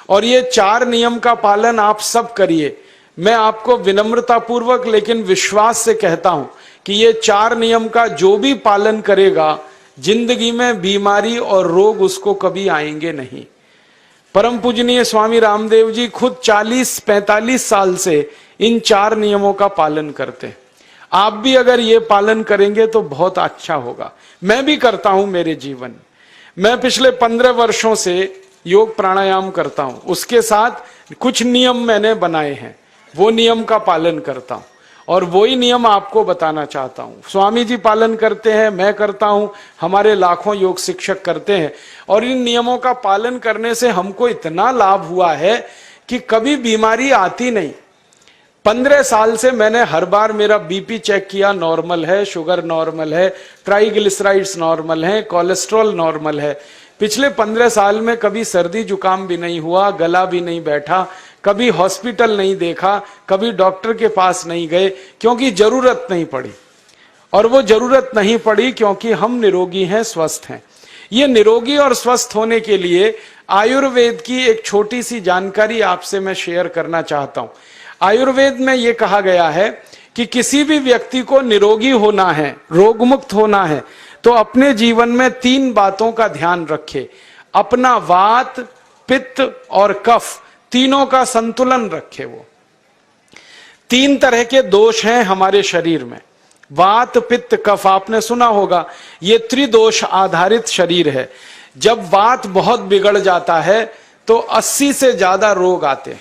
और ये 4 नियम का पालन आप सब करिए। मैं आपको विनम्रता पूर्वक लेकिन विश्वास से कहता हूं कि ये 4 नियम का जो भी पालन करेगा, जिंदगी में बीमारी और रोग उसको कभी आएंगे नहीं। परम पूजनीय स्वामी रामदेव जी खुद 40-45 साल से इन 4 नियमों का पालन करते हैं। आप भी अगर ये पालन करेंगे तो बहुत अच्छा होगा। मैं भी करता हूं मेरे जीवन में। मैं पिछले 15 वर्षों से योग प्राणायाम करता हूं, उसके साथ कुछ नियम मैंने बनाए हैं, वो नियम का पालन करता हूं और वही नियम आपको बताना चाहता हूं। स्वामी जी पालन करते हैं, मैं करता हूं, हमारे लाखों योग शिक्षक करते हैं और इन नियमों का पालन करने से हमको इतना लाभ हुआ है कि कभी बीमारी आती नहीं। 15 साल से मैंने हर बार मेरा बीपी चेक किया, नॉर्मल है, शुगर नॉर्मल है, ट्राइग्लिसराइड्स नॉर्मल है, कोलेस्ट्रॉल नॉर्मल है। पिछले 15 साल में कभी सर्दी जुकाम भी नहीं हुआ, गला भी नहीं बैठा, कभी हॉस्पिटल नहीं देखा, कभी डॉक्टर के पास नहीं गए, क्योंकि जरूरत नहीं पड़ी। और वो जरूरत नहीं पड़ी क्योंकि हम निरोगी हैं, स्वस्थ हैं। ये निरोगी और स्वस्थ होने के लिए आयुर्वेद की एक छोटी सी जानकारी आपसे मैं शेयर करना चाहता हूं। आयुर्वेद में यह कहा गया है कि किसी भी व्यक्ति को निरोगी होना है, रोगमुक्त होना है, तो अपने जीवन में 3 बातों का ध्यान रखे। अपना वात, पित्त और कफ, तीनों का संतुलन रखे। वो 3 तरह के दोष हैं हमारे शरीर में, वात, पित्त, कफ। आपने सुना होगा ये त्रिदोष आधारित शरीर है। जब वात बहुत बिगड़ जाता है तो 80 से ज्यादा रोग आते हैं।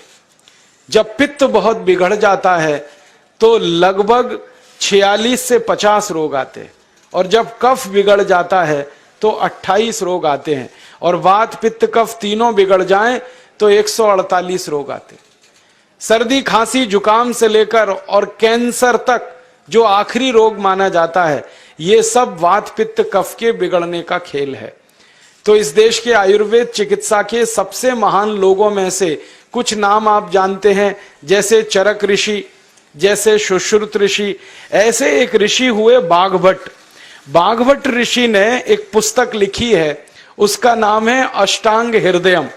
जब पित्त बहुत बिगड़ जाता है तो लगभग 46 से 50 रोग आते हैं। और जब कफ बिगड़ जाता है तो 28 रोग आते हैं। और वात, पित्त, कफ तीनों बिगड़ जाएं तो 148 रोग आते हैं। सर्दी, खांसी, जुकाम से लेकर और कैंसर तक जो आखिरी रोग माना जाता है, ये सब वात, पित्त, कफ के बिगड़ने का खेल है। तो इस देश के आयुर्वेद चिकित्सा के सबसे महान लोगों में से कुछ नाम आप जानते हैं, जैसे चरक ऋषि, जैसे सुश्रुत ऋषि। ऐसे एक ऋषि हुए बाघभट्ट। बाघभट्ट ऋषि ने एक पुस्तक लिखी है, उसका नाम है अष्टांग हृदयम,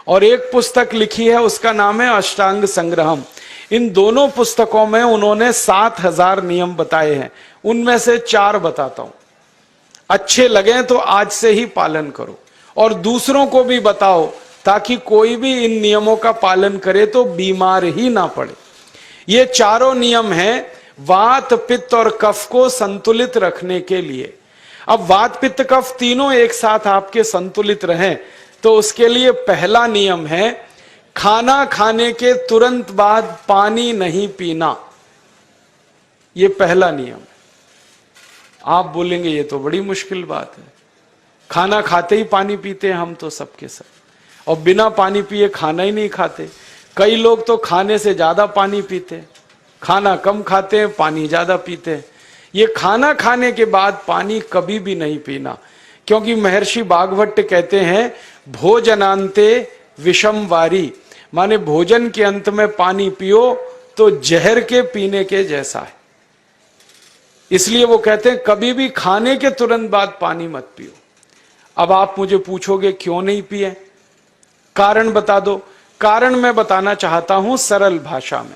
और एक पुस्तक लिखी है उसका नाम है अष्टांग संग्रहम। इन दोनों पुस्तकों में उन्होंने 7000 नियम बताए हैं। उनमें से 4 बताता हूं, अच्छे लगे तो आज से ही पालन करो और दूसरों को भी बताओ, ताकि कोई भी इन नियमों का पालन करे तो बीमार ही ना पड़े। ये 4 नियम हैं वात, पित्त और कफ को संतुलित रखने के लिए। अब वात, पित्त, कफ तीनों एक साथ आपके संतुलित रहें तो उसके लिए पहला नियम है खाना खाने के तुरंत बाद पानी नहीं पीना। ये पहला नियम है। आप बोलेंगे ये तो बड़ी मुश्किल बात है, खाना खाते ही पानी पीते हैं हम तो सबके सब, और बिना पानी पिए खाना ही नहीं खाते। कई लोग तो खाने से ज्यादा पानी पीते हैं, खाना कम खाते हैं, पानी ज्यादा पीते हैं। ये खाना खाने के बाद पानी कभी भी नहीं पीना, क्योंकि महर्षि बाघभट्ट कहते हैं भोजनांते विषम वारी, माने भोजन के अंत में पानी पियो तो जहर के पीने के जैसा है। इसलिए वो कहते हैं कभी भी खाने के तुरंत बाद पानी मत पियो। अब आप मुझे पूछोगे क्यों नहीं पिए, कारण बता दो। कारण मैं बताना चाहता हूं सरल भाषा में।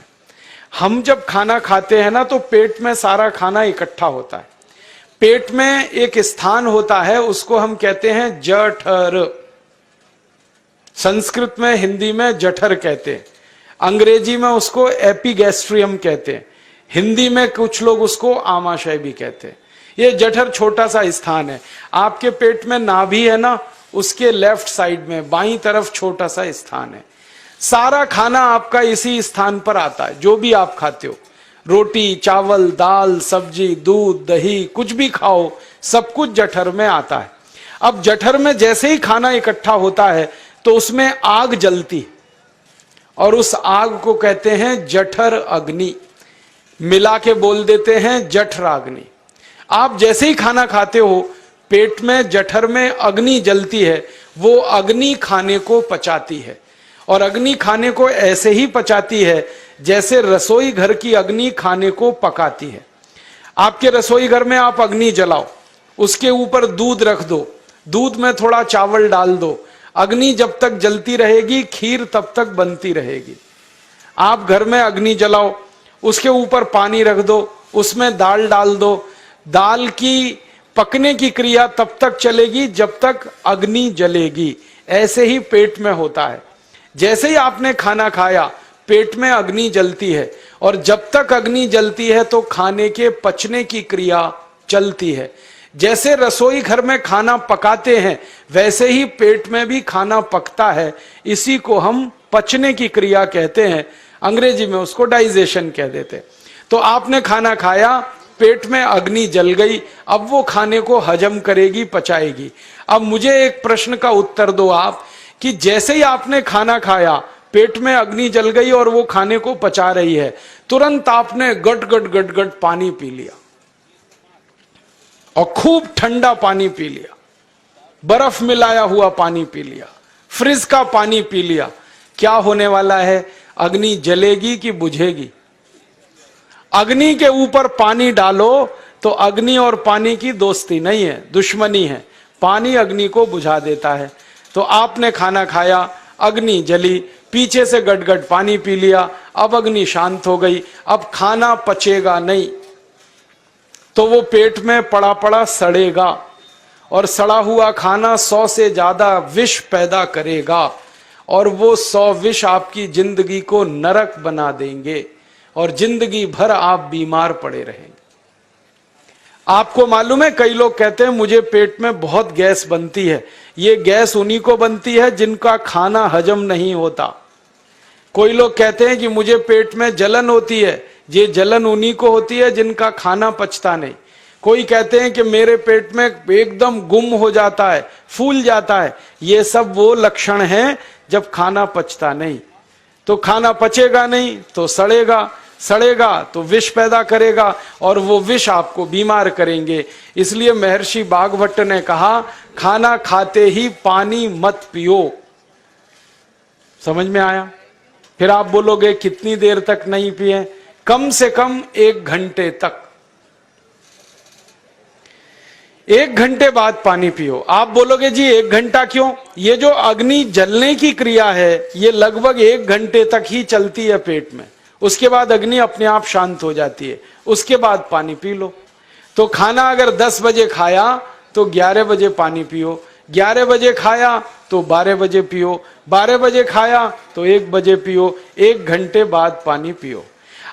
हम जब खाना खाते हैं ना तो पेट में सारा खाना इकट्ठा होता है। पेट में एक स्थान होता है, उसको हम कहते हैं जठर। संस्कृत में, हिंदी में जठर कहते हैं, अंग्रेजी में उसको एपिगैस्ट्रियम कहते हैं, हिंदी में कुछ लोग उसको आमाशय भी कहते हैं। ये जठर छोटा सा स्थान है। आपके पेट में नाभि है ना, उसके लेफ्ट साइड में बाईं तरफ छोटा सा स्थान है। सारा खाना आपका इसी स्थान पर आता है। जो भी आप खाते हो, रोटी, चावल, दाल, सब्जी, दूध, दही, कुछ भी खाओ, सब कुछ जठर में आता है। अब जठर में जैसे ही खाना इकट्ठा होता है तो उसमें आग जलती, और उस आग को कहते हैं जठर अग्नि। मिला के बोल देते हैं जठराग्नि। आप जैसे ही खाना खाते हो, पेट में जठर में अग्नि जलती है। वो अग्नि खाने को पचाती है, और अग्नि खाने को ऐसे ही पचाती है जैसे रसोई घर की अग्नि खाने को पकाती है। आपके रसोई घर में आप अग्नि जलाओ, उसके ऊपर दूध रख दो, दूध में थोड़ा चावल डाल दो, अग्नि जब तक जलती रहेगी खीर तब तक बनती रहेगी। आप घर में अग्नि जलाओ, उसके ऊपर पानी रख दो, उसमें दाल डाल दो, दाल की पकने की क्रिया तब तक चलेगी जब तक अग्नि जलेगी। ऐसे ही पेट में होता है, जैसे ही आपने खाना खाया पेट में अग्नि जलती है, और जब तक अग्नि जलती है तो खाने के पचने की क्रिया चलती है। जैसे रसोई घर में खाना पकाते हैं वैसे ही पेट में भी खाना पकता है, इसी को हम पचने की क्रिया कहते हैं, अंग्रेजी में उसको डाइजेशन कह देते हैं। तो आपने खाना खाया, पेट में अग्नि जल गई, अब वो खाने को हजम करेगी, पचाएगी। अब मुझे एक प्रश्न का उत्तर दो आप, कि जैसे ही आपने खाना खाया पेट में अग्नि जल गई और वो खाने को पचा रही है, तुरंत आपने गट गट गट गट पानी पी लिया, और खूब ठंडा पानी पी लिया, बर्फ मिलाया हुआ पानी पी लिया, फ्रिज का पानी पी लिया। क्या होने वाला है? अग्नि जलेगी कि बुझेगी? अग्नि के ऊपर पानी डालो तो अग्नि और पानी की दोस्ती नहीं है, दुश्मनी है। पानी अग्नि को बुझा देता है। तो आपने खाना खाया, अग्नि जली, पीछे से गटगट पानी पी लिया, अब अग्नि शांत हो गई, अब खाना पचेगा नहीं, तो वो पेट में पड़ा पड़ा सड़ेगा, और सड़ा हुआ खाना 100 से ज्यादा विष पैदा करेगा, और वो 100 विष आपकी जिंदगी को नरक बना देंगे, और जिंदगी भर आप बीमार पड़े रहेंगे। आपको मालूम है, कई लोग कहते हैं मुझे पेट में बहुत गैस बनती है। ये गैस उन्हीं को बनती है जिनका खाना हजम नहीं होता। कोई लोग कहते हैं कि मुझे पेट में जलन होती है, ये जलन उन्हीं को होती है जिनका खाना पचता नहीं। कोई कहते हैं कि मेरे पेट में एकदम गुम हो जाता है, फूल जाता है, ये सब वो लक्षण हैं जब खाना पचता नहीं। तो खाना पचेगा नहीं तो सड़ेगा, सड़ेगा तो विष पैदा करेगा, और वो विष आपको बीमार करेंगे। इसलिए महर्षि भागवत ने कहा, खाना खाते ही पानी मत पियो। समझ में आया? फिर आप बोलोगे कितनी देर तक नहीं पिए? कम से कम 1 घंटे तक। 1 घंटे बाद पानी पियो। आप बोलोगे जी 1 घंटा क्यों? ये जो अग्नि जलने की क्रिया है ये लगभग 1 घंटे तक ही चलती है पेट में, उसके बाद अग्नि अपने आप शांत हो जाती है, उसके बाद पानी पी लो। तो खाना अगर 10 बजे खाया तो 11 बजे पानी पियो, 11 बजे खाया तो 12 बजे पियो, 12 बजे खाया तो 1 बजे पियो, 1 घंटे बाद पानी पियो।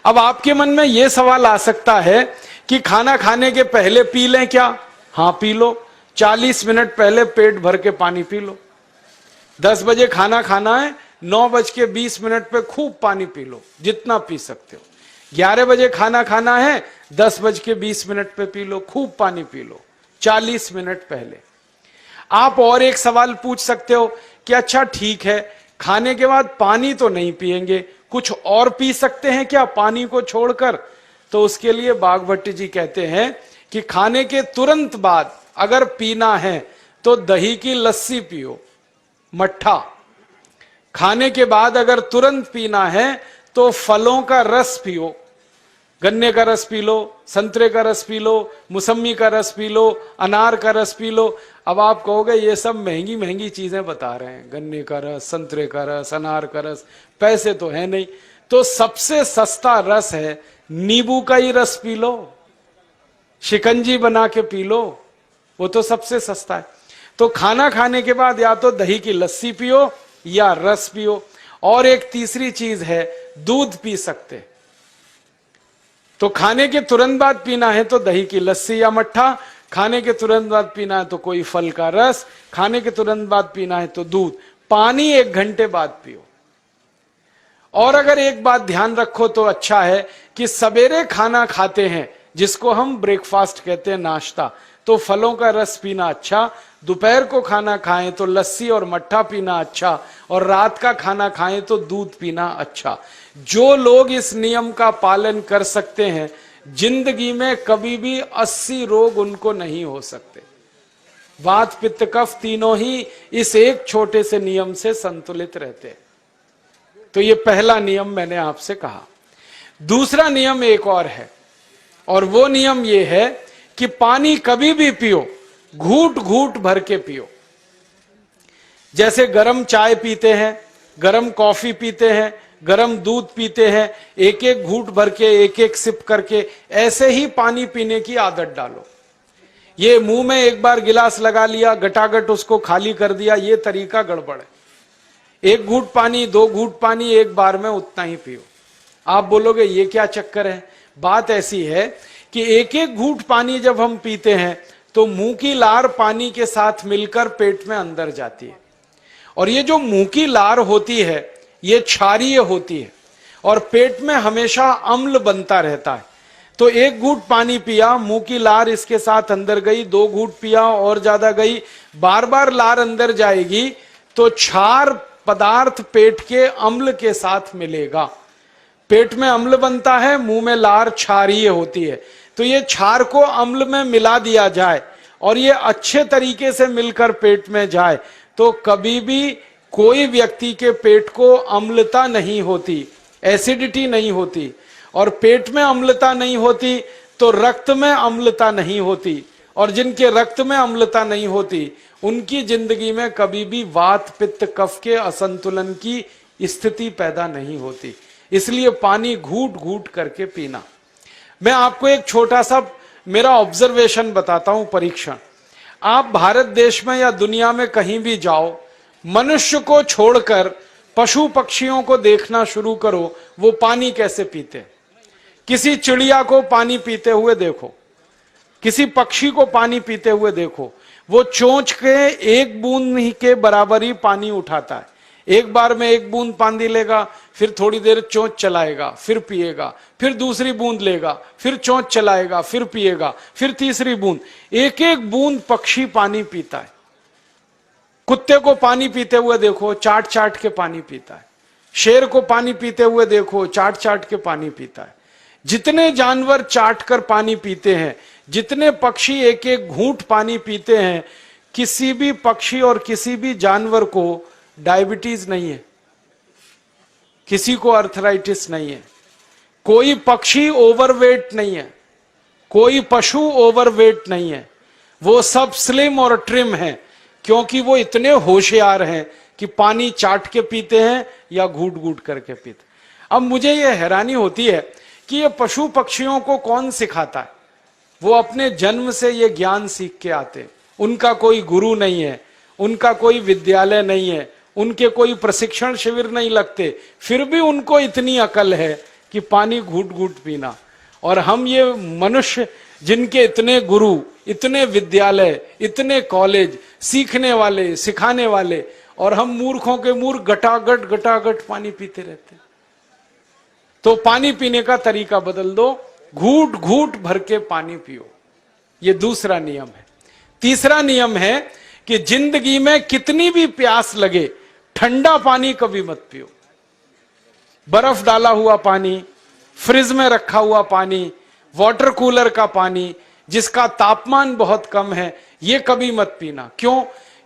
अब आपके मन में यह सवाल आ सकता है कि खाना खाने के पहले पी लें क्या? हाँ पी लो, 40 मिनट पहले पेट भर के पानी पी लो। 10 बजे खाना खाना है, 9:20 पे खूब पानी पी लो, जितना पी सकते हो। 11 बजे खाना खाना है, 10:20 पे पी लो, खूब पानी पी लो, 40 मिनट पहले। आप और एक सवाल पूछ सकते हो कि अच्छा ठीक है, खाने के बाद पानी तो नहीं पिएंगे, कुछ और पी सकते हैं क्या पानी को छोड़कर? तो उसके लिए भागवत जी कहते हैं कि खाने के तुरंत बाद अगर पीना है तो दही की लस्सी पियो, मट्ठा। खाने के बाद अगर तुरंत पीना है तो फलों का रस पियो, गन्ने का रस पी लो, संतरे का रस पी लो, मौसमी का रस पी लो, अनार का रस पी लो। अब आप कहोगे ये सब महंगी महंगी चीजें बता रहे हैं, गन्ने का रस, संतरे का रस, अनार का रस, पैसे तो है नहीं। तो सबसे सस्ता रस है नींबू का ही रस पी लो, शिकंजी बना के पी लो, वो तो सबसे सस्ता है। तो खाना खाने के बाद या तो दही की लस्सी पियो या रस पियो। और एक तीसरी चीज है, दूध पी सकते। तो खाने के तुरंत बाद पीना है तो दही की लस्सी या मट्ठा, खाने के तुरंत बाद पीना है तो कोई फल का रस, खाने के तुरंत बाद पीना है तो दूध। पानी 1 घंटे बाद पियो। और अगर एक बात ध्यान रखो तो अच्छा है कि सवेरे खाना खाते हैं जिसको हम ब्रेकफास्ट कहते हैं, नाश्ता, तो फलों का रस पीना अच्छा, दोपहर को खाना खाएं तो लस्सी और मट्ठा पीना अच्छा, और रात का खाना खाएं तो दूध पीना अच्छा। जो लोग इस नियम का पालन कर सकते हैं जिंदगी में कभी भी 80 रोग उनको नहीं हो सकते। वात पित्त कफ तीनों ही इस एक छोटे से नियम से संतुलित रहते हैं। तो ये पहला नियम मैंने आपसे कहा। दूसरा नियम एक और है, और वो नियम ये है कि पानी कभी भी पियो, घूट घूट भर के पियो। जैसे गरम चाय पीते हैं, गरम कॉफी पीते हैं, गरम दूध पीते हैं, एक एक घूंट भर के, एक एक सिप करके, ऐसे ही पानी पीने की आदत डालो। ये मुंह में एक बार गिलास लगा लिया, गटागट उसको खाली कर दिया, ये तरीका गड़बड़ है। एक घूंट पानी, दो घूंट पानी एक बार में उतना ही पियो। आप बोलोगे ये क्या चक्कर है? बात ऐसी है कि एक एक घूंट पानी जब हम पीते हैं तो मुंह की लार पानी के साथ मिलकर पेट में अंदर जाती है, और ये जो मुंह की लार होती है ये क्षारीय होती है और पेट में हमेशा अम्ल बनता रहता है। तो एक घूंट पानी पिया, मुंह की लार इसके साथ अंदर गई, दो घूंट पिया और ज्यादा गई, बार बार लार अंदर जाएगी तो क्षार पदार्थ पेट के अम्ल के साथ मिलेगा। पेट में अम्ल बनता है, मुंह में लार क्षारीय होती है। तो ये क्षार को अम्ल में मिला दिया जाए और ये अच्छे तरीके से मिलकर पेट में जाए तो कभी भी कोई व्यक्ति के पेट को अम्लता नहीं होती, एसिडिटी नहीं होती। और पेट में अम्लता नहीं होती तो रक्त में अम्लता नहीं होती, और जिनके रक्त में अम्लता नहीं होती उनकी जिंदगी में कभी भी वात पित्त कफ के असंतुलन की स्थिति पैदा नहीं होती। इसलिए पानी घूट घूट करके पीना। मैं आपको एक छोटा सा मेरा ऑब्जर्वेशन बताता हूं, परीक्षण। आप भारत देश में या दुनिया में कहीं भी जाओ, मनुष्य को छोड़कर पशु पक्षियों को देखना शुरू करो, वो पानी कैसे पीते। किसी चिड़िया को पानी पीते हुए देखो, किसी पक्षी को पानी पीते हुए देखो, वो चोंच के एक बूंद ही के बराबर ही पानी उठाता है। एक बार में एक बूंद पानी लेगा, फिर थोड़ी देर चोंच चलाएगा, फिर पिएगा, फिर दूसरी बूंद लेगा, फिर चोंच चलाएगा, फिर पिएगा, फिर तीसरी बूंद। एक एक बूंद पक्षी पानी पीता है। कुत्ते को पानी पीते हुए देखो, चाट चाट के पानी पीता है। शेर को पानी पीते हुए देखो, चाट चाट के पानी पीता है। जितने जानवर चाट कर पानी पीते हैं, जितने पक्षी एक एक घूंट पानी पीते हैं, किसी भी पक्षी और किसी भी जानवर को डायबिटीज नहीं है, किसी को अर्थराइटिस नहीं है, कोई पक्षी ओवरवेट नहीं है, कोई पशु ओवरवेट नहीं है। वो सब स्लिम और ट्रिम है, क्योंकि वो इतने होशियार हैं कि पानी चाट के पीते हैं या घूट घूट करके पीते। अब मुझे ये हैरानी होती है कि ये पशु पक्षियों को कौन सिखाता है? वो अपने जन्म से ये ज्ञान सीख के आते। उनका कोई गुरु नहीं है, उनका कोई विद्यालय नहीं है, उनके कोई प्रशिक्षण शिविर नहीं लगते, फिर भी उनको इतनी अकल है कि पानी घूट घूट पीना। और हम ये मनुष्य जिनके इतने गुरु, इतने विद्यालय, इतने कॉलेज, सीखने वाले, सिखाने वाले, और हम मूर्खों के मूर्ख गटागट गटागट पानी पीते रहते हैं। तो पानी पीने का तरीका बदल दो, घूट घूट भर के पानी पियो। ये दूसरा नियम है। तीसरा नियम है कि जिंदगी में कितनी भी प्यास लगे, ठंडा पानी कभी मत पियो। बर्फ डाला हुआ पानी, फ्रिज में रखा हुआ पानी, वाटर कूलर का पानी जिसका तापमान बहुत कम है, ये कभी मत पीना। क्यों?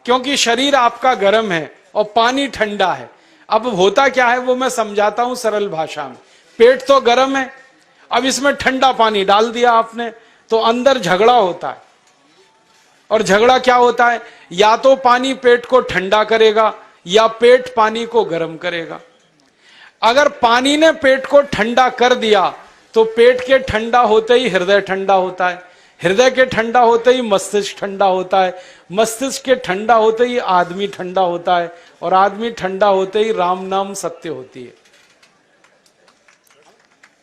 क्योंकि शरीर आपका गर्म है और पानी ठंडा है। अब होता क्या है वो मैं समझाता हूं सरल भाषा में। पेट तो गर्म है, अब इसमें ठंडा पानी डाल दिया आपने तो अंदर झगड़ा होता है। और झगड़ा क्या होता है? या तो पानी पेट को ठंडा करेगा या पेट पानी को गर्म करेगा। अगर पानी ने पेट को ठंडा कर दिया तो पेट के ठंडा होते ही हृदय ठंडा होता है, हृदय के ठंडा होते ही मस्तिष्क ठंडा होता है, मस्तिष्क के ठंडा होते ही आदमी ठंडा होता है, और आदमी ठंडा होते ही राम नाम सत्य होती है।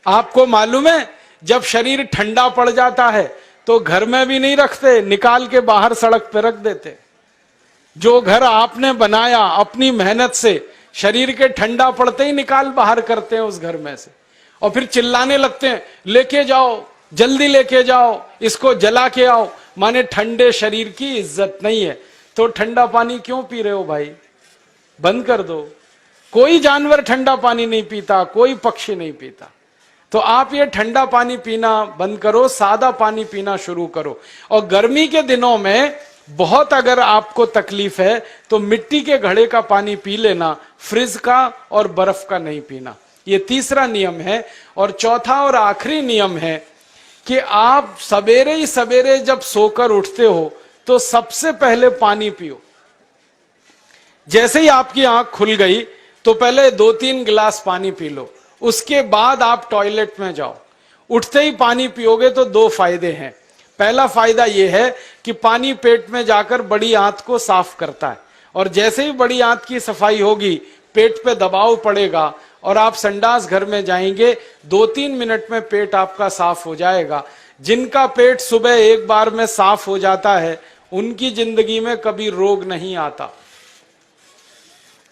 आपको मालूम है, जब शरीर ठंडा पड़ जाता है तो घर में भी नहीं रखते, निकाल के बाहर सड़क पे रख देते। जो घर आपने बनाया अपनी मेहनत से, शरीर के ठंडा पड़ते ही निकाल बाहर करते हैं उस घर में से, और फिर चिल्लाने लगते हैं, लेके जाओ, जल्दी लेके जाओ, इसको जला के आओ। माने ठंडे शरीर की इज्जत नहीं है। तो ठंडा पानी क्यों पी रहे हो भाई? बंद कर दो। कोई जानवर ठंडा पानी नहीं पीता, कोई पक्षी नहीं पीता। तो आप ये ठंडा पानी पीना बंद करो, सादा पानी पीना शुरू करो। और गर्मी के दिनों में बहुत अगर आपको तकलीफ है तो मिट्टी के घड़े का पानी पी लेना, फ्रिज का और बर्फ का नहीं पीना। ये तीसरा नियम है। और चौथा और आखिरी नियम है कि आप सवेरे ही सवेरे जब सोकर उठते हो तो सबसे पहले पानी पियो। जैसे ही आपकी आंख खुल गई तो पहले 2-3 गिलास पानी पी लो, उसके बाद आप टॉयलेट में जाओ। उठते ही पानी पियोगे तो 2 फायदे हैं। पहला फायदा यह है कि पानी पेट में जाकर बड़ी आंत को साफ करता है, और जैसे ही बड़ी आंत की सफाई होगी पेट पे दबाव पड़ेगा और आप संडास घर में जाएंगे, 2-3 मिनट में पेट आपका साफ हो जाएगा। जिनका पेट सुबह एक बार में साफ हो जाता है उनकी जिंदगी में कभी रोग नहीं आता।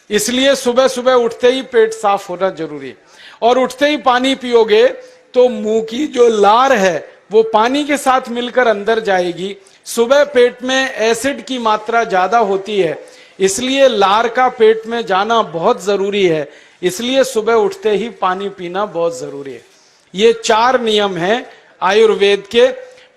इसलिए सुबह सुबह उठते ही पेट साफ होना जरूरी है। और उठते ही पानी पियोगे तो मुंह की जो लार है वो पानी के साथ मिलकर अंदर जाएगी। सुबह पेट में एसिड की मात्रा ज्यादा होती है, इसलिए लार का पेट में जाना बहुत जरूरी है। इसलिए सुबह उठते ही पानी पीना बहुत जरूरी है। ये 4 नियम हैं आयुर्वेद के।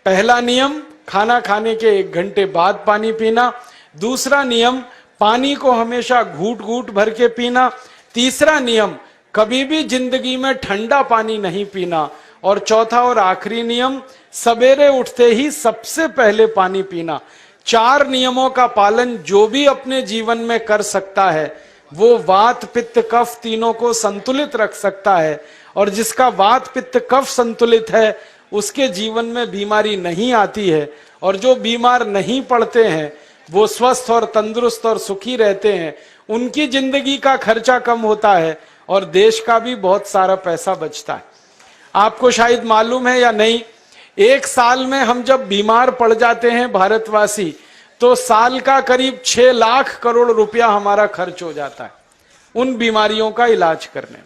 पहला नियम, खाना खाने के 1 घंटे बाद पानी पीना। दूसरा नियम, पानी को हमेशा घूट घूट भर के पीना। तीसरा नियम, कभी भी जिंदगी में ठंडा पानी नहीं पीना। और चौथा और आखिरी नियम, सवेरे उठते ही सबसे पहले पानी पीना। 4 नियमों का पालन जो भी अपने जीवन में कर सकता है वो वात पित्त कफ तीनों को संतुलित रख सकता है। और जिसका वात पित्त कफ संतुलित है उसके जीवन में बीमारी नहीं आती है। और जो बीमार नहीं पड़ते हैं वो स्वस्थ और तंदुरुस्त और सुखी रहते हैं। उनकी जिंदगी का खर्चा कम होता है और देश का भी बहुत सारा पैसा बचता है। आपको शायद मालूम है या नहीं, 1 साल में हम जब बीमार पड़ जाते हैं भारतवासी, तो साल का करीब 6 लाख करोड़ रुपया हमारा खर्च हो जाता है उन बीमारियों का इलाज करने में।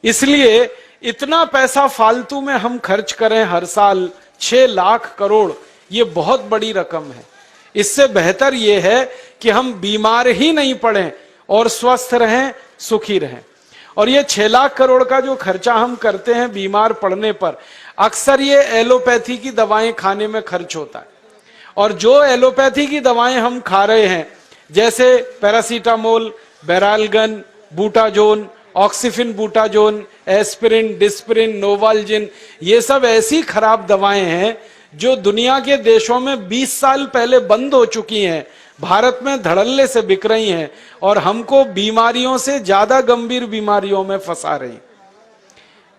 इसलिए इतना पैसा फालतू में हम खर्च करें हर साल 6 लाख करोड़, ये बहुत बड़ी रकम है। इससे बेहतर यह है कि हम बीमार ही नहीं पड़ें और स्वस्थ रहें, सुखी रहें। और ये 6 लाख करोड़ का जो खर्चा हम करते हैं बीमार पड़ने पर, अक्सर ये एलोपैथी की दवाएं खाने में खर्च होता है। और जो एलोपैथी की दवाएं हम खा रहे हैं, जैसे paracetamol, Baralgan, butazone, oxyphenbutazone, aspirin, Disprin, Novalgin, ये सब ऐसी खराब दवाएं हैं जो दुनिया के देशों में 20 साल पहले बंद हो चुकी हैं, भारत में धड़ल्ले से बिक रही हैं और हमको बीमारियों से ज्यादा गंभीर बीमारियों में फंसा रही।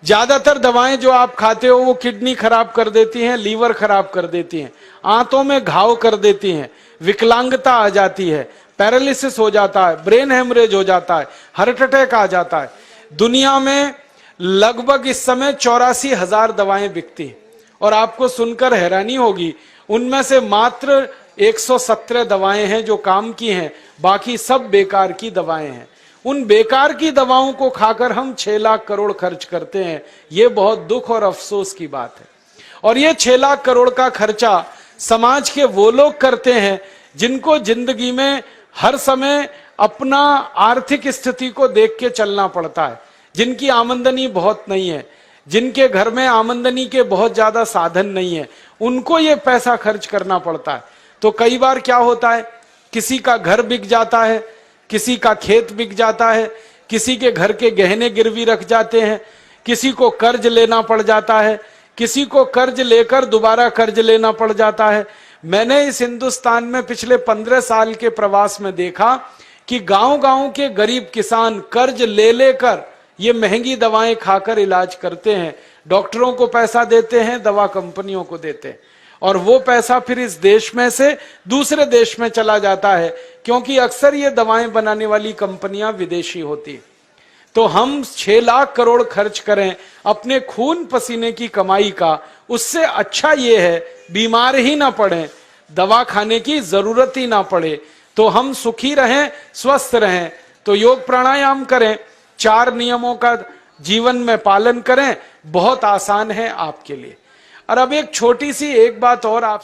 ज्यादातर दवाएं जो आप खाते हो वो किडनी खराब कर देती हैं, लीवर खराब कर देती हैं, आंतों में घाव कर देती हैं, विकलांगता आ जाती है, पैरालिसिस हो जाता है, ब्रेन हेमरेज हो जाता है, हार्ट अटैक आ जाता है। दुनिया में लगभग इस समय 84,000 दवाएं बिकती हैं। और आपको सुनकर हैरानी होगी, उनमें से मात्र 117 दवाएं हैं जो काम की हैं, बाकी सब बेकार की दवाएं हैं। उन बेकार की दवाओं को खाकर हम 6 लाख करोड़ खर्च करते हैं। ये बहुत दुख और अफसोस की बात है। और ये 6 लाख करोड़ का खर्चा समाज के वो लोग करते हैं जिनको जिंदगी में हर समय अपना आर्थिक स्थिति को देख के चलना पड़ता है, जिनकी आमदनी बहुत नहीं है, जिनके घर में आमदनी के बहुत ज्यादा साधन नहीं है, उनको ये पैसा खर्च करना पड़ता है। तो कई बार क्या होता है, किसी का घर बिक जाता है, किसी का खेत बिक जाता है, किसी के घर के गहने गिरवी रख जाते हैं, किसी को कर्ज लेना पड़ जाता है, किसी को कर्ज लेकर दोबारा कर्ज लेना पड़ जाता है। मैंने इस हिंदुस्तान में पिछले 15 साल के प्रवास में देखा कि गांव-गांव के गरीब किसान कर्ज ले लेकर ये महंगी दवाएं खाकर इलाज करते हैं, डॉक्टरों को पैसा देते हैं, दवा कंपनियों को देते हैं, और वो पैसा फिर इस देश में से दूसरे देश में चला जाता है, क्योंकि अक्सर ये दवाएं बनाने वाली कंपनियां विदेशी होती हैं। तो हम 6 लाख करोड़ खर्च करें अपने खून पसीने की कमाई का, उससे अच्छा ये है बीमार ही ना पड़े, दवा खाने की जरूरत ही ना पड़े, तो हम सुखी रहें, स्वस्थ रहें। तो योग प्राणायाम करें, 4 नियमों का जीवन में पालन करें, बहुत आसान है आपके लिए। और अब एक छोटी सी एक बात और आप